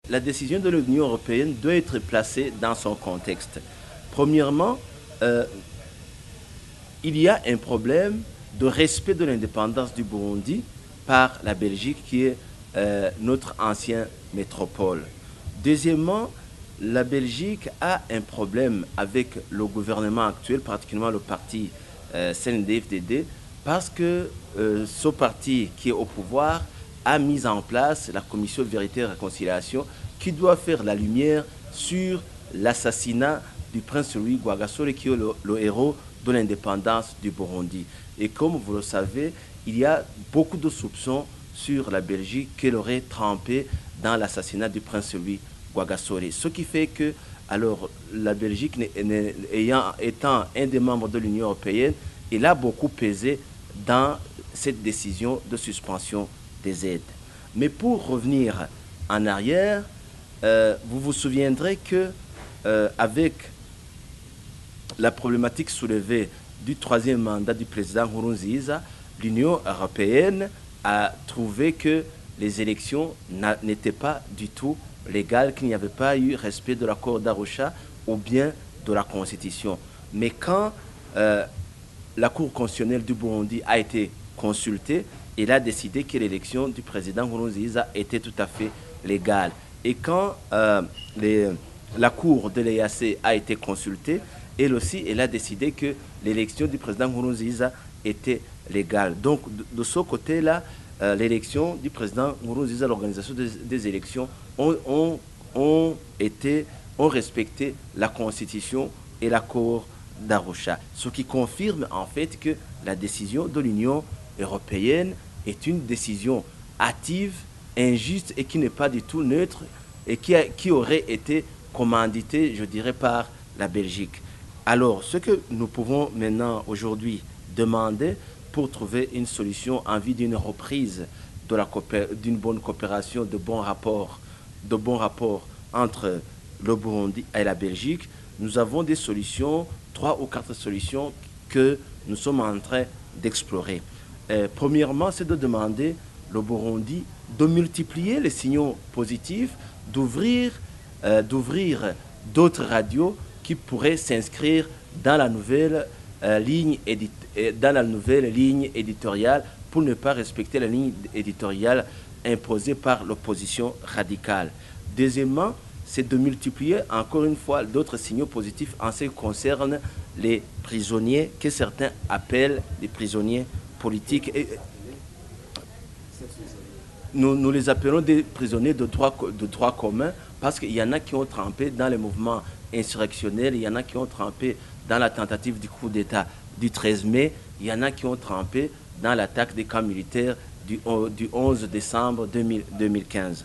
la décision de l'Union européenne doit être placée dans son contexte. Premièrement, il y a un problème de respect de l'indépendance du Burundi par la Belgique, qui est notre ancienne métropole. Deuxièmement, la Belgique a un problème avec le gouvernement actuel, particulièrement le parti CNDD-FDD, parce que ce parti qui est au pouvoir a mis en place la commission Vérité et Réconciliation qui doit faire la lumière sur l'assassinat du prince Louis Rwagasore, qui est le héros de l'indépendance du Burundi. Et comme vous le savez, il y a beaucoup de soupçons sur la Belgique qu'elle aurait trempé dans l'assassinat du prince Louis Rwagasore. Ce qui fait que, alors, la Belgique, étant un des membres de l'Union européenne, elle a beaucoup pesé dans cette décision de suspension des aides. Mais pour revenir en arrière, vous vous souviendrez que avec la problématique soulevée du troisième mandat du président Nkurunziza, l'Union européenne a trouvé que les élections n'étaient pas du tout légales, qu'il n'y avait pas eu respect de l'accord d'Arusha ou bien de la Constitution. Mais quand la Cour constitutionnelle du Burundi a été consultée, elle a décidé que l'élection du président Nkurunziza était tout à fait légale. Et quand la Cour de l'EAC a été consultée, elle aussi, elle a décidé que l'élection du président Nkurunziza était légale. Donc, de ce côté-là, l'élection du président Nkurunziza, l'organisation des élections ont respecté la Constitution et l'accord d'Arusha. Ce qui confirme en fait que la décision de l'Union européenne est une décision hâtive, injuste et qui n'est pas du tout neutre et qui aurait été commanditée, je dirais, par la Belgique. Alors, ce que nous pouvons maintenant, aujourd'hui, demander pour trouver une solution en vue d'une reprise d'une bonne coopération, de bons rapports entre le Burundi et la Belgique, nous avons des solutions, 3 ou 4 solutions que nous sommes en train d'explorer. Premièrement, c'est de demander au Burundi de multiplier les signaux positifs, d'ouvrir d'autres radios qui pourraient s'inscrire dans la nouvelle ligne éditoriale pour ne pas respecter la ligne éditoriale imposée par l'opposition radicale. Deuxièmement, c'est de multiplier encore une fois d'autres signaux positifs en ce qui concerne les prisonniers que certains appellent les prisonniers politiques. Et nous les appelons des prisonniers de droit commun parce qu'il y en a qui ont trempé dans les mouvements insurrectionnels, il y en a qui ont trempé dans la tentative du coup d'État du 13 mai, il y en a qui ont trempé dans l'attaque des camps militaires du 11 décembre 2015.